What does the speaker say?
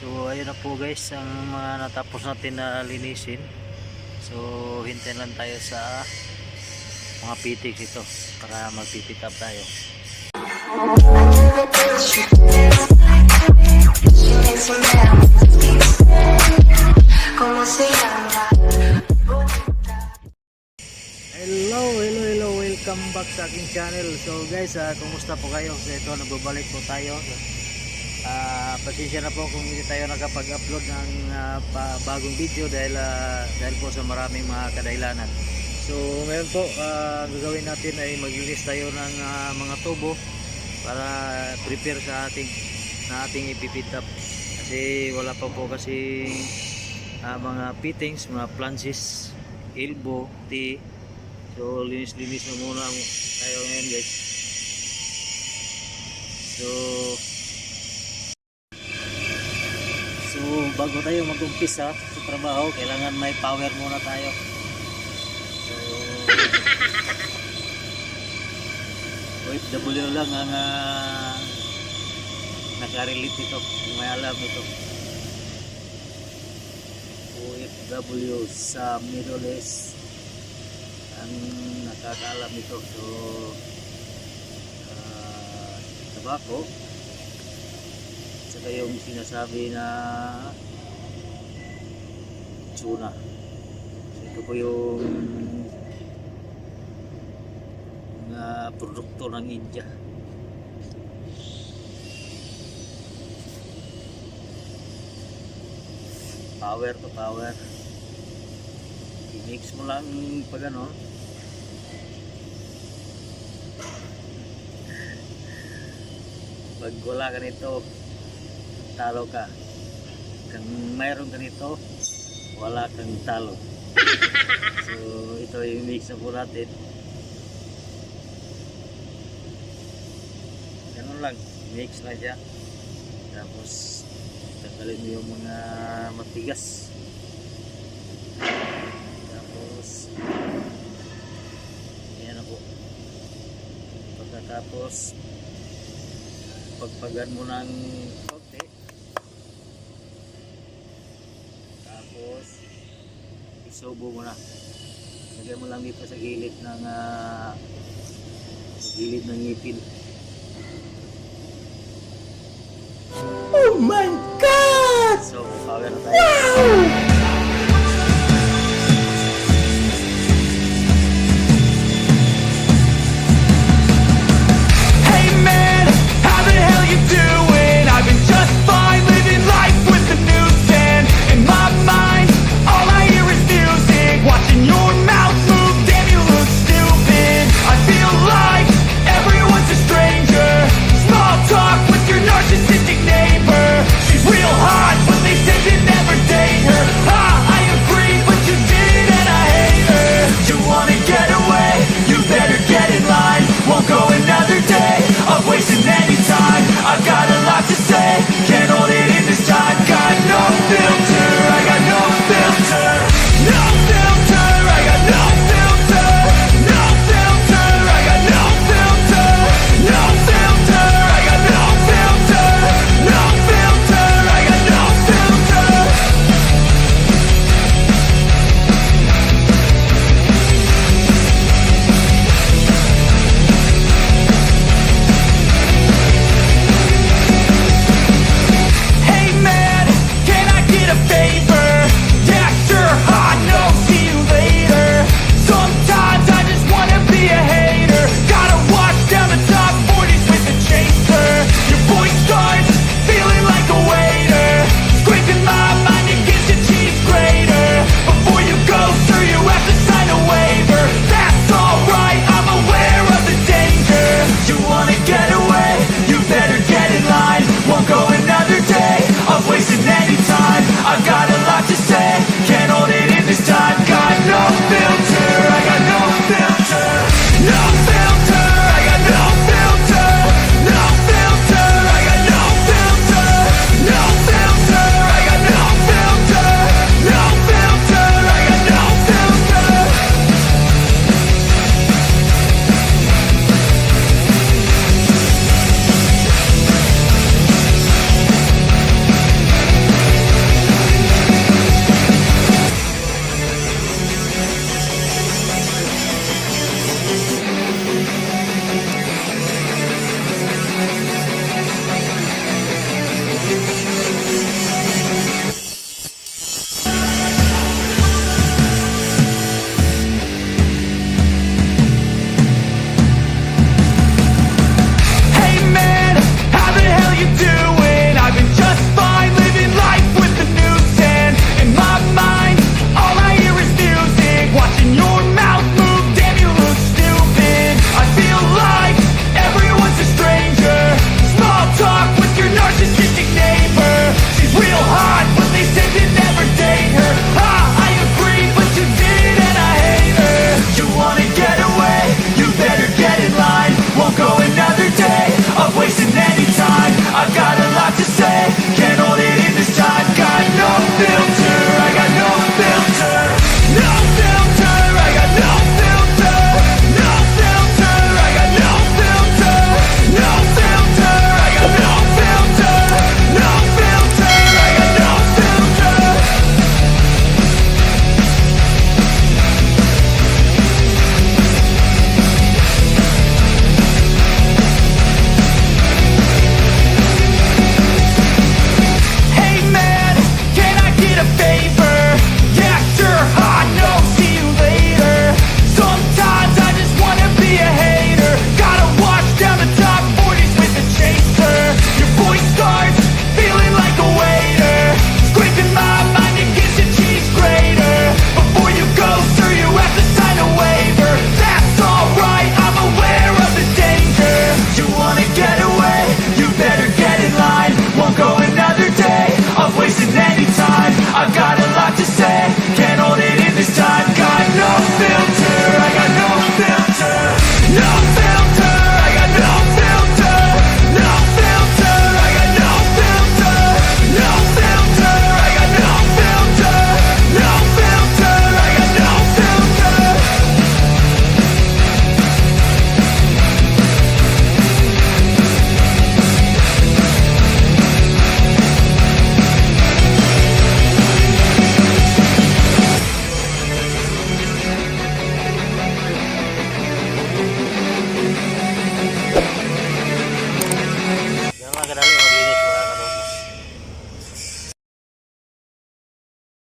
So ayun na po guys ang mga natapos natin na linisin. So hintayin lang tayo sa mga pitik ito para magpipit up tayo. Hello, welcome back sa aking channel. So guys, kumusta po kayo? So ito, nagbabalik po tayo. Pasensya na po kung hindi tayo nakapag-upload ng bagong video dahil po sa maraming mga kadahilanan. So ngayon po, gagawin natin ay maglinis tayo ng mga tubo para prepare sa ating ipipit up. Kasi wala pa po kasi mga fittings, mga flanges, elbow, T. So linis-linis na muna tayo ngayon guys. So bago tayo mag-umpisa sa trabaho, kailangan may power muna tayo. So OFW lang ang nakarelate ito, kung may alam ito. OFW sa Middle East ang nakakaalam ito. So tabako, saka yung sinasabi na tuna. So ito po yung mga produkto ng India. Power to power. I-mix mo lang pag ano. Pag wala ka nito, talo ka. Kung mayroon ka nito, wala kang talo. So ito yung mix na po natin. Ganun lang, mix na siya. Tapos tanggalin mo yung mga matigas. Tapos yan na po. Pagkatapos pagpagan mo ng konti, tapos isubo mo na. Lagay mo lang dito sa gilid ng ngipin. Oh my God! So power na tayo. Wow!